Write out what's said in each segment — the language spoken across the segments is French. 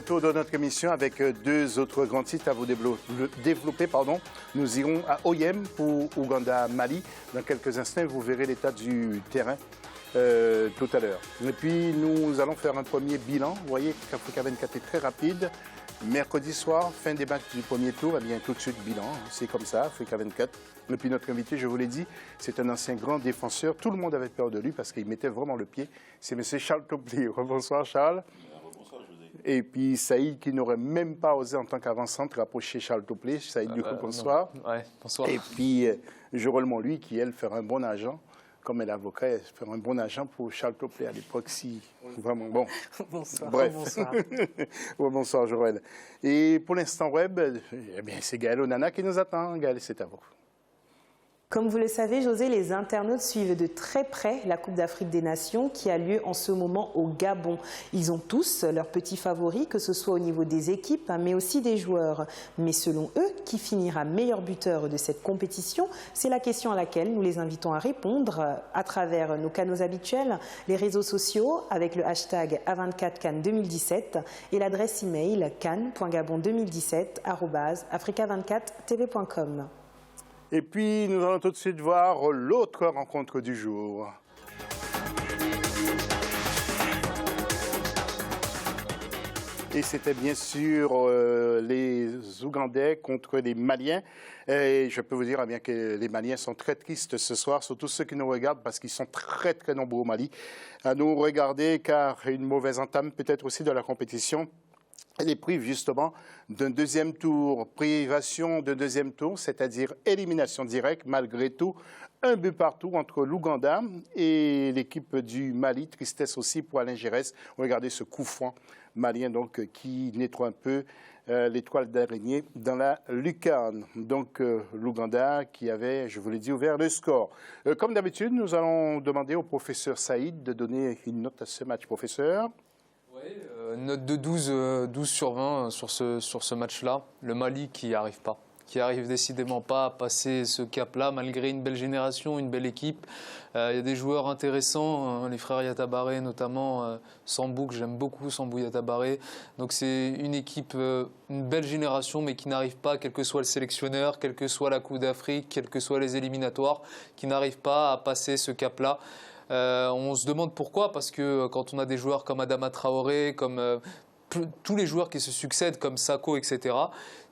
Retour de notre émission avec deux autres grands titres à vous développer. Nous irons à Oyem pour Ouganda-Mali. Dans quelques instants, vous verrez l'état du terrain tout à l'heure. Et puis, nous allons faire un premier bilan. Vous voyez qu'Africa 24 est très rapide. Mercredi soir, fin des matchs du premier tour, eh bien tout de suite bilan, c'est comme ça, Africa 24. Et puis notre invité, je vous l'ai dit, c'est un ancien grand défenseur. Tout le monde avait peur de lui parce qu'il mettait vraiment le pied. C'est M. Charles Topley. Bonsoir Charles. Bonsoir José. Et puis Saïd qui n'aurait même pas osé en tant qu'avant-centre approcher Charles Topley. Saïd, du coup, bonsoir. Ouais, bonsoir. Et puis Jorel lui qui, elle, fera un bon agent. Comme elle est avocat, elle fera un bon agent pour Charles Topley à l'époque, si vraiment bon. Bonsoir. Bref. Bonsoir. Bonsoir, Joël. Et pour l'instant web, eh bien, c'est Gaël Onana qui nous attend. Gaël, c'est à vous. Comme vous le savez, José, les internautes suivent de très près la Coupe d'Afrique des Nations qui a lieu en ce moment au Gabon. Ils ont tous leurs petits favoris, que ce soit au niveau des équipes, mais aussi des joueurs. Mais selon eux, qui finira meilleur buteur de cette compétition? C'est la question à laquelle nous les invitons à répondre à travers nos canaux habituels, les réseaux sociaux avec le hashtag A24CAN 2017 et l'adresse email can.gabon2017@africa24tv.com. Et puis, nous allons tout de suite voir l'autre rencontre du jour. Et c'était bien sûr les Ougandais contre les Maliens. Et je peux vous dire bien que les Maliens sont très tristes ce soir, surtout ceux qui nous regardent, parce qu'ils sont très très nombreux au Mali à nous regarder, car une mauvaise entame peut-être aussi de la compétition. Elle est privée justement d'un deuxième tour, privation d'un deuxième tour, c'est-à-dire élimination directe malgré tout. Un but partout entre l'Ouganda et l'équipe du Mali. Tristesse aussi pour Alain Giresse. Regardez ce coup franc malien donc, qui nettoie un peu l'étoile d'araignée dans la lucarne. Donc l'Ouganda qui avait, je vous l'ai dit, ouvert le score. Comme d'habitude, nous allons demander au professeur Saïd de donner une note à ce match. Professeur? Oui, note de 12 sur 20 sur ce match-là. Le Mali qui arrive décidément pas à passer ce cap-là, malgré une belle génération, une belle équipe. Il y a des joueurs intéressants, les frères Yatabaré notamment, Sambou, que j'aime beaucoup, Sambou Yatabaré. Donc c'est une équipe, une belle génération, mais qui n'arrive pas, quel que soit le sélectionneur, quelle que soit la Coupe d'Afrique, quels que soient les éliminatoires, qui n'arrive pas à passer ce cap-là. On se demande pourquoi, parce que quand on a des joueurs comme Adama Traoré, comme tous les joueurs qui se succèdent, comme Sako, etc.,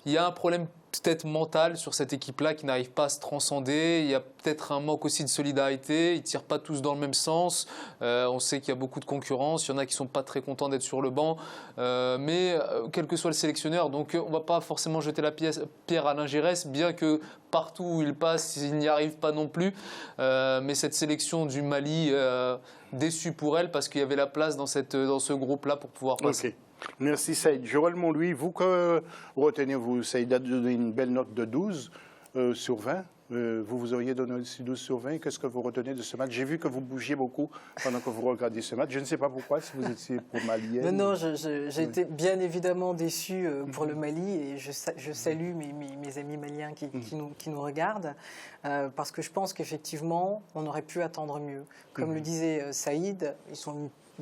il y a un problème peut-être mental sur cette équipe-là qui n'arrive pas à se transcender. Il y a peut-être un manque aussi de solidarité. Ils ne tirent pas tous dans le même sens. On sait qu'il y a beaucoup de concurrence. Il y en a qui ne sont pas très contents d'être sur le banc. Mais quel que soit le sélectionneur, donc on ne va pas forcément jeter la pierre à Alain Giresse, bien que partout où il passe, il n'y arrive pas non plus. Mais cette sélection du Mali, déçue pour elle, parce qu'il y avait la place dans ce groupe-là pour pouvoir passer. Okay. Merci Saïd. Joël Montlouis, vous, que retenez-vous? Saïd a donné une belle note de 12 sur 20. Vous auriez donné aussi 12 sur 20. Qu'est-ce que vous retenez de ce match? J'ai vu que vous bougiez beaucoup pendant que vous regardiez ce match. Je ne sais pas pourquoi, si vous étiez pour Malienne. Non, j'ai été bien évidemment déçu pour le Mali et je salue mes amis maliens qui nous regardent parce que je pense qu'effectivement, on aurait pu attendre mieux. Comme le disait Saïd,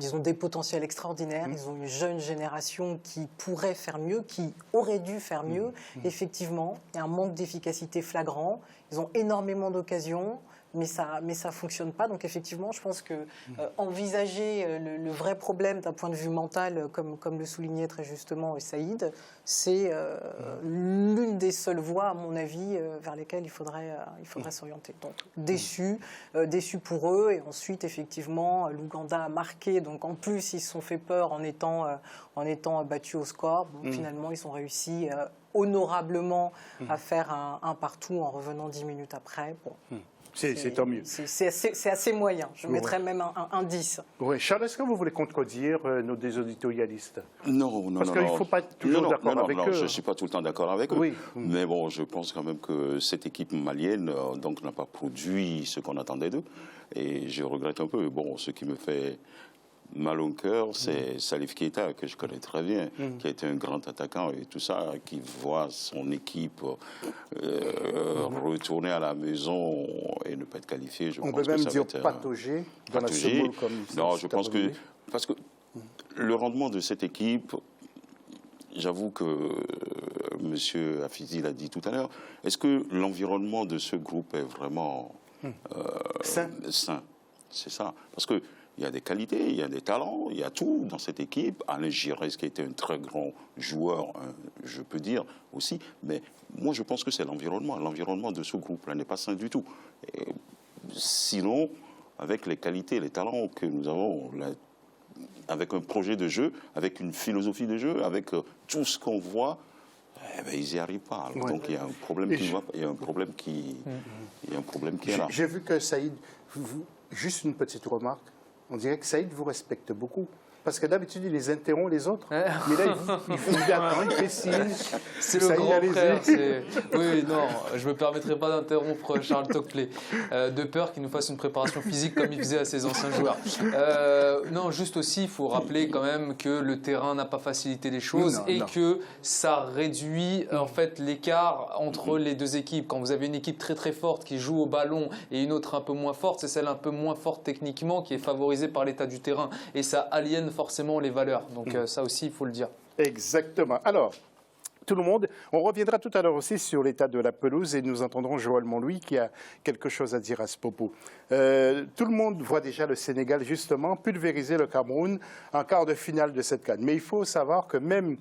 ils ont des potentiels extraordinaires, ils ont une jeune génération qui pourrait faire mieux, qui aurait dû faire mieux. Effectivement, il y a un manque d'efficacité flagrant, ils ont énormément d'occasions, mais ça ne fonctionne pas. Donc effectivement, je pense que envisager le vrai problème d'un point de vue mental, comme le soulignait très justement Saïd, c'est l'une des seules voies, à mon avis, vers lesquelles il faudrait s'orienter. Donc déçu pour eux. Et ensuite, effectivement, l'Ouganda a marqué. Donc en plus, ils se sont fait peur en étant battus au score. Bon, finalement, ils ont réussi honorablement à faire un partout en revenant 10 minutes après. Bon. C'est tant mieux. C'est assez moyen. Je mettrais même un 10. Oui. Charles, est-ce que vous voulez contredire nos deux auditorialistes? Non. Parce qu'il ne faut pas être toujours d'accord avec eux. Je ne suis pas tout le temps d'accord avec eux. Oui. Mais bon, je pense quand même que cette équipe malienne donc, n'a pas produit ce qu'on attendait d'eux. Et je regrette un peu. Bon, ce qui me fait mal au cœur, c'est Salif Keita, que je connais très bien, qui a été un grand attaquant et tout ça, qui voit son équipe retourner à la maison et ne pas être qualifié. On peut même dire patauger dans la semoule comme ça. Non, je pense que... Parce que le rendement de cette équipe, j'avoue que M. Afizi l'a dit tout à l'heure, est-ce que l'environnement de ce groupe est vraiment sain? C'est ça. Parce qu'il y a des qualités, il y a des talents, il y a tout dans cette équipe. Alain Giresse, qui était un très grand joueur, je peux dire aussi. Mais moi, je pense que c'est l'environnement. L'environnement de ce groupe-là n'est pas sain du tout. Et sinon, avec les qualités, les talents que nous avons, avec un projet de jeu, avec une philosophie de jeu, avec tout ce qu'on voit, eh ben, ils n'y arrivent pas. Ouais. Donc il y a un problème qui est là. J'ai vu que Saïd, juste une petite remarque, on dirait que Saïd vous respecte beaucoup. Parce que d'habitude, il les interrompt les autres. Mais là, il fait signe. C'est le grand frère. Oui, non, je ne me permettrai pas d'interrompre Charles Tocquelet, de peur qu'il nous fasse une préparation physique comme il faisait à ses anciens joueurs. Non, juste aussi, il faut rappeler quand même que le terrain n'a pas facilité les choses que ça réduit en fait l'écart entre les deux équipes. Quand vous avez une équipe très très forte qui joue au ballon et une autre un peu moins forte, c'est celle un peu moins forte techniquement qui est favorisée par l'état du terrain. Et ça aliène forcément les valeurs. Donc ça aussi, il faut le dire. Exactement. Alors, tout le monde, on reviendra tout à l'heure aussi sur l'état de la pelouse et nous entendrons Joël Montlouis qui a quelque chose à dire à ce propos. Tout le monde voit déjà le Sénégal, justement, pulvériser le Cameroun en quart de finale de cette CAN. Mais il faut savoir que même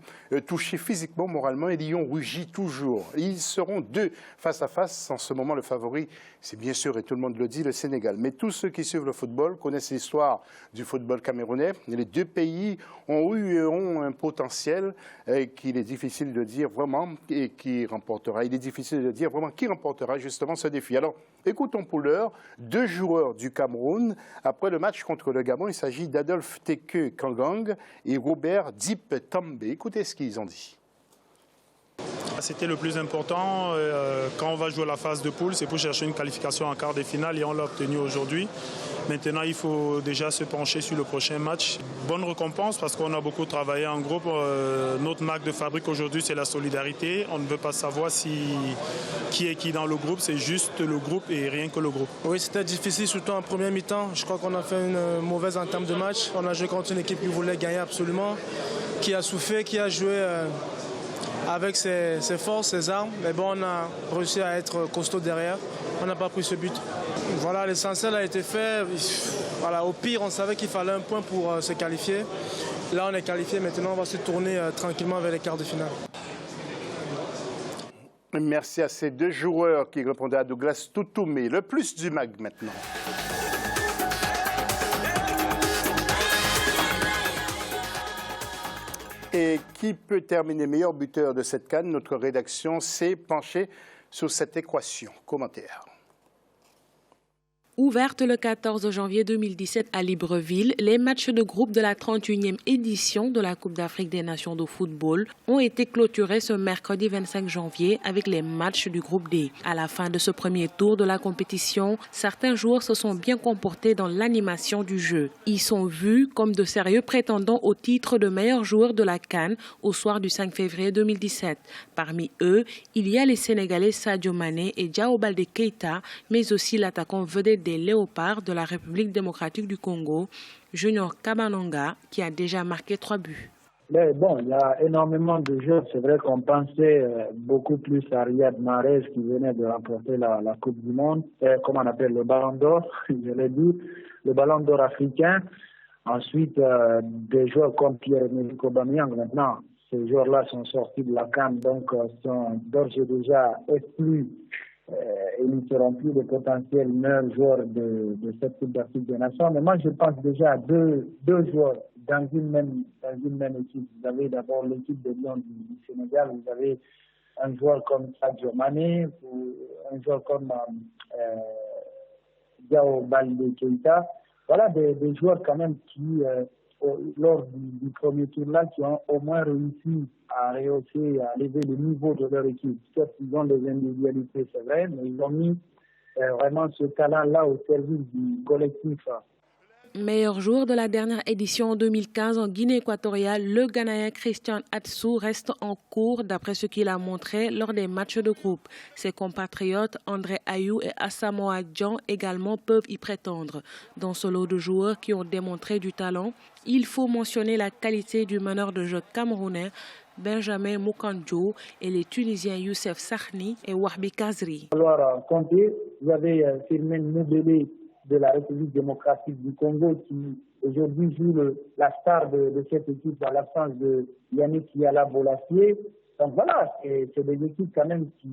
touchés physiquement, moralement, les Lions rugit toujours. Ils seront deux face à face. En ce moment, le favori, c'est bien sûr, et tout le monde le dit, le Sénégal. Mais tous ceux qui suivent le football connaissent l'histoire du football camerounais. Les deux pays ont eu et ont un potentiel qu'il est difficile de dire vraiment et qui remportera. Il est difficile de dire vraiment qui remportera justement ce défi. Alors, écoutons pour l'heure deux joueurs du Cameroun. Après le match contre le Gabon, il s'agit d'Adolphe Teke Kangang et Robert Dip També. Écoutez ce qu'ils ont dit. C'était le plus important. Quand on va jouer la phase de poule, c'est pour chercher une qualification en quart de finale et on l'a obtenu aujourd'hui. Maintenant, il faut déjà se pencher sur le prochain match. Bonne récompense parce qu'on a beaucoup travaillé en groupe. Notre marque de fabrique aujourd'hui, c'est la solidarité. On ne veut pas savoir qui est qui dans le groupe. C'est juste le groupe et rien que le groupe. Oui, c'était difficile, surtout en première mi-temps. Je crois qu'on a fait une mauvaise entame de match. On a joué contre une équipe qui voulait gagner absolument, qui a souffert, qui a joué avec ses forces, ses armes. Mais bon, on a réussi à être costaud derrière. On n'a pas pris ce but. Voilà, l'essentiel a été fait. Voilà, au pire, on savait qu'il fallait un point pour se qualifier. Là, on est qualifié. Maintenant, on va se tourner tranquillement vers les quarts de finale. Merci à ces deux joueurs qui répondaient à Douglas Toutoumé. Le plus du MAG maintenant. Et qui peut terminer meilleur buteur de cette CAN? Notre rédaction s'est penchée sur cette équation. Commentaire. Ouverte le 14 janvier 2017 à Libreville, les matchs de groupe de la 31e édition de la Coupe d'Afrique des Nations de football ont été clôturés ce mercredi 25 janvier avec les matchs du groupe D. À la fin de ce premier tour de la compétition, certains joueurs se sont bien comportés dans l'animation du jeu. Ils sont vus comme de sérieux prétendants au titre de meilleur joueur de la CAN au soir du 5 février 2017. Parmi eux, il y a les Sénégalais Sadio Mané et Diao Baldé Keita, mais aussi l'attaquant vedette des Léopards de la République démocratique du Congo, Junior Kabanonga, qui a déjà marqué 3 buts. Mais bon, il y a énormément de joueurs. C'est vrai qu'on pensait beaucoup plus à Riyad Mahrez qui venait de remporter la Coupe du Monde, comme on appelle le Ballon d'Or, je l'ai dit, le Ballon d'Or africain. Ensuite, des joueurs comme Pierre-Emerick Aubameyang. Maintenant, ces joueurs-là sont sortis de la CAN, donc sont d'ores et déjà exclus. Et ils ne seront plus les potentiels meilleurs joueurs de cette Coupe d'Afrique des Nations. Mais moi, je pense déjà à deux joueurs dans une même équipe. Vous avez d'abord l'équipe de Lyon du Sénégal. Vous avez un joueur comme Sadio Mané, ou un joueur comme Diao Baldé Keita. Voilà des joueurs quand même qui, lors du premier tour-là, qui ont au moins réussi à rehausser, à élever le niveau de leur équipe. Certes, ils ont des individualités, c'est vrai, mais ils ont mis vraiment ce talent-là au service du collectif. Meilleur joueur de la dernière édition en 2015 en Guinée équatoriale, le Ghanéen Christian Atsu reste en cours d'après ce qu'il a montré lors des matchs de groupe. Ses compatriotes André Ayou et Asamoah Gyan également peuvent y prétendre. Dans ce lot de joueurs qui ont démontré du talent, il faut mentionner la qualité du meneur de jeu camerounais Benjamin Moukandjo et les Tunisiens Youssef Sahni et Wahbi Kazri. Alors, compter, vous avez Firmin Moubélé de la République démocratique du Congo qui aujourd'hui joue la star de cette équipe à l'absence de Yannick Yala Bolassier. Donc voilà, c'est des équipes quand même qui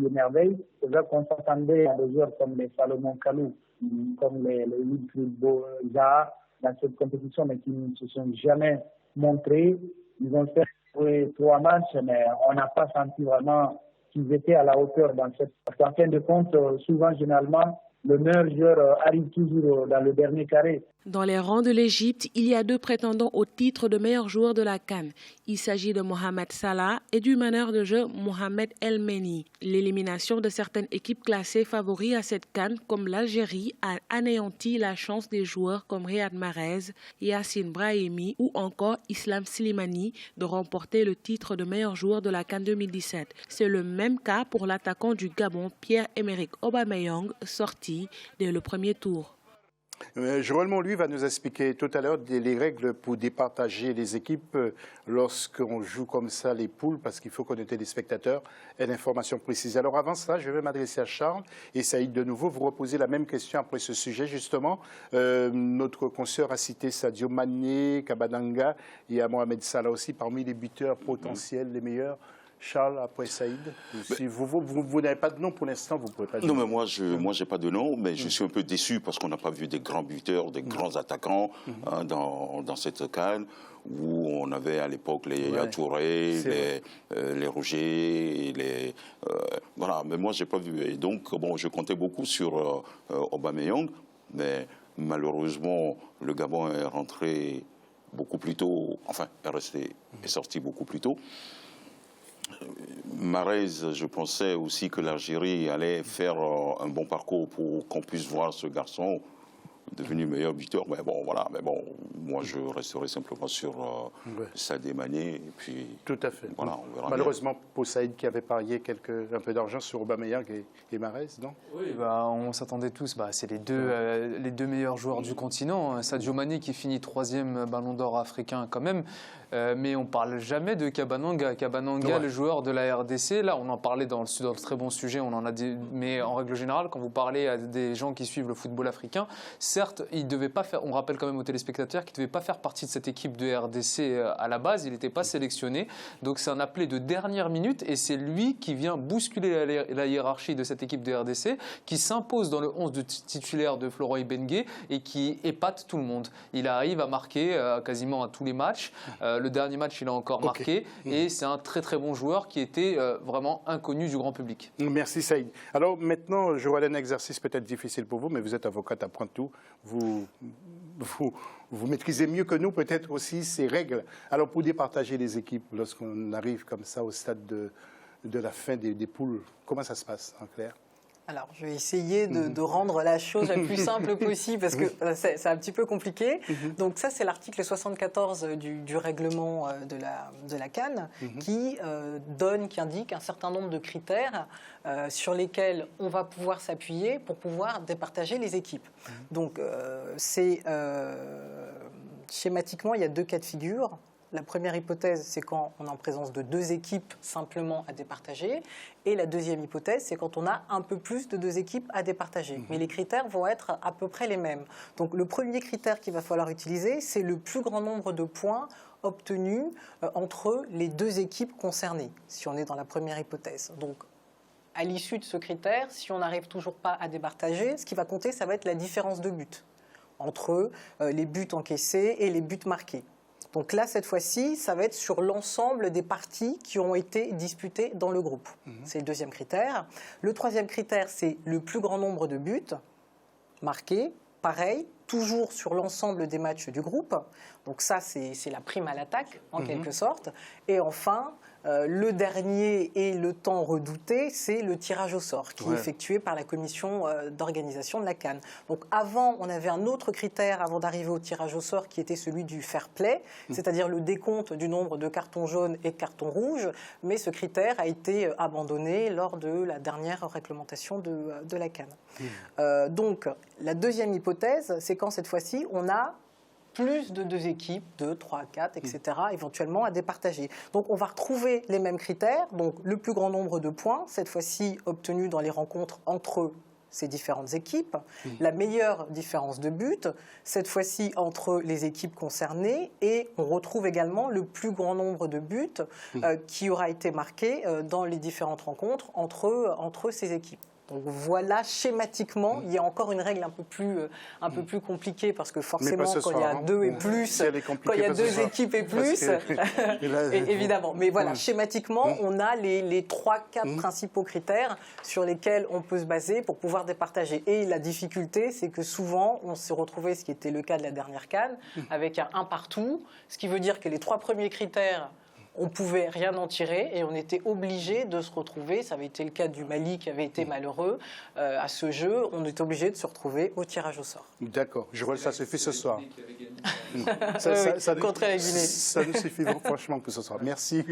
émerveillent. C'est vrai qu'on s'attendait à des joueurs comme les Salomon Kalou, comme les Wilfried Zaha dans cette compétition, mais qui ne se sont jamais montrés. Ils ont fait 3 matchs, mais on n'a pas senti vraiment qu'ils étaient à la hauteur dans cette. Parce qu'en fin de compte, souvent, généralement, le meilleur joueur arrive toujours dans le dernier carré. Dans les rangs de l'Égypte, il y a 2 prétendants au titre de meilleur joueur de la CAN. Il s'agit de Mohamed Salah et du meneur de jeu Mohamed El Meni. L'élimination de certaines équipes classées favoris à cette CAN, comme l'Algérie, a anéanti la chance des joueurs comme Riyad Mahrez, Yassine Brahimi ou encore Islam Slimani de remporter le titre de meilleur joueur de la CAN 2017. C'est le même cas pour l'attaquant du Gabon Pierre-Emerick Aubameyang, sorti dès le premier tour. Joël Monluy va nous expliquer tout à l'heure les règles pour départager les équipes lorsqu'on joue comme ça les poules, parce qu'il faut connaître les spectateurs et l'information précise. Alors avant cela, je vais m'adresser à Charles et Saïd de nouveau, vous reposer la même question après ce sujet justement. Notre consoeur a cité Sadio Mané, Kabadanga et à Mohamed Salah aussi parmi les buteurs potentiels, les meilleurs. Charles, après Saïd, si vous n'avez pas de nom pour l'instant, vous ne pouvez pas dire. Non, mais moi, j'ai pas de nom, mais je suis un peu déçu parce qu'on n'a pas vu des grands buteurs, des grands attaquants dans cette CAN où on avait à l'époque les Yaya Touré, les Roger, voilà. Mais moi, j'ai pas vu. Et donc, bon, je comptais beaucoup sur Aubameyang, mais malheureusement, le Gabon est rentré beaucoup plus tôt, enfin, est sorti beaucoup plus tôt. Mahrez, je pensais aussi que l'Algérie allait faire un bon parcours pour qu'on puisse voir ce garçon devenu meilleur buteur. Mais bon, voilà. Mais bon, moi, je resterai simplement sur Sadio Mané. Et puis, tout à fait. Voilà, on verra malheureusement, pour Saïd qui avait parié un peu d'argent sur Aubameyang et Mahrez, non? Oui, on s'attendait tous. C'est les deux meilleurs joueurs du continent. Sadio Mané qui finit 3e ballon d'or africain quand même. Mais on ne parle jamais de Kabadanga. Kabadanga, le joueur de la RDC, là on en parlait dans le très bon sujet, mais en règle générale, quand vous parlez à des gens qui suivent le football africain, certes, il devait pas faire, on rappelle quand même aux téléspectateurs qu'il ne devait pas faire partie de cette équipe de RDC à la base, il n'était pas sélectionné, donc c'est un appelé de dernière minute et c'est lui qui vient bousculer la hiérarchie de cette équipe de RDC, qui s'impose dans le 11 de titulaire de Florent Ibenge et qui épate tout le monde. Il arrive à marquer quasiment à tous les matchs. Le dernier match, il a encore marqué et c'est un très très bon joueur qui était vraiment inconnu du grand public. Merci Saïd. Alors maintenant, je vois un exercice peut-être difficile pour vous, mais vous êtes avocate, apprendre tout. Vous maîtrisez mieux que nous peut-être aussi ces règles. Alors pour départager les équipes, lorsqu'on arrive comme ça au stade de la fin des poules, comment ça se passe en clair? Alors, je vais essayer de rendre la chose la plus simple possible parce que c'est un petit peu compliqué. Donc ça, c'est l'article 74 du règlement de la CAN qui indique un certain nombre de critères sur lesquels on va pouvoir s'appuyer pour pouvoir départager les équipes. Donc, schématiquement, il y a 2 cas de figure. La première hypothèse, c'est quand on est en présence de 2 équipes simplement à départager. Et la deuxième hypothèse, c'est quand on a un peu plus de 2 équipes à départager. Mais les critères vont être à peu près les mêmes. Donc le premier critère qu'il va falloir utiliser, c'est le plus grand nombre de points obtenus entre les 2 équipes concernées, si on est dans la première hypothèse. Donc à l'issue de ce critère, si on n'arrive toujours pas à départager, ce qui va compter, ça va être la différence de buts entre les buts encaissés et les buts marqués. Donc là, cette fois-ci, ça va être sur l'ensemble des parties qui ont été disputées dans le groupe. C'est le deuxième critère. Le troisième critère, c'est le plus grand nombre de buts marqués. Pareil, toujours sur l'ensemble des matchs du groupe. Donc ça, c'est la prime à l'attaque, en quelque sorte. Et enfin, le dernier et le temps redouté, c'est le tirage au sort qui est effectué par la commission d'organisation de la CAN. Donc avant, on avait un autre critère avant d'arriver au tirage au sort qui était celui du fair play, c'est-à-dire le décompte du nombre de cartons jaunes et de cartons rouges, mais ce critère a été abandonné lors de la dernière réglementation de la CAN. Donc la deuxième hypothèse, c'est quand cette fois-ci, on a plus de 2 équipes, 2, 3, 4, etc., éventuellement à départager. Donc on va retrouver les mêmes critères, donc le plus grand nombre de points, cette fois-ci obtenus dans les rencontres entre ces différentes équipes, la meilleure différence de but, cette fois-ci entre les équipes concernées, et on retrouve également le plus grand nombre de buts qui aura été marqué dans les différentes rencontres entre ces équipes. Donc voilà, schématiquement, il y a encore une règle un peu plus compliquée, parce que forcément, quand il y a 2 et plus, quand il y a 2 équipes et plus, évidemment. Mais voilà, schématiquement, on a les 3-4 principaux critères sur lesquels on peut se baser pour pouvoir départager. Et la difficulté, c'est que souvent, on s'est retrouvé, ce qui était le cas de la dernière CAN, avec un partout, ce qui veut dire que les 3 premiers critères, on ne pouvait rien en tirer et on était obligé de se retrouver, ça avait été le cas du Mali qui avait été malheureux à ce jeu, on était obligé de se retrouver au tirage au sort. D'accord, je vois que ça se fait ce soir. Contre la Guinée. Ça nous suffit donc, franchement pour ce soir. Merci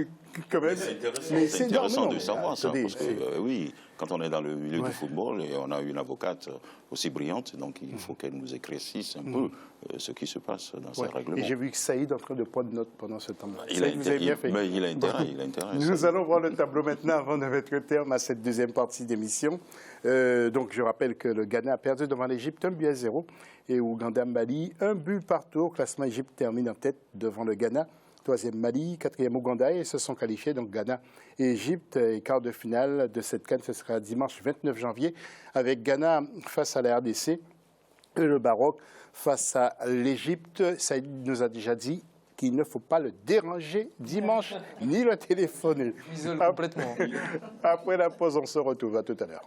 quand même. C'est intéressant de savoir ça, parce que oui, quand on est dans le milieu du football et on a une avocate aussi brillante, donc il faut qu'elle nous éclaircisse un peu ce qui se passe dans ces règlements. Et j'ai vu que Saïd en train de prendre note pendant ce temps-là. Vous avez bien fait. Mais il a intérêt, il a intérêt. Nous allons voir le tableau maintenant avant de mettre terme à cette deuxième partie d'émission. Donc je rappelle que le Ghana a perdu devant l'Égypte 1-0 et Ouganda-Mali 1 but partout. Au classement, Égypte termine en tête devant le Ghana. 3e Mali, 4e Ouganda, et se sont qualifiés. Donc Ghana et Égypte, et quart de finale de cette CAN, ce sera dimanche 29 janvier, avec Ghana face à la RDC et le Maroc face à l'Égypte. Ça nous a déjà dit qu'il ne faut pas le déranger dimanche, ni le téléphoner. Isole complètement. Après la pause, on se retrouve. À tout à l'heure.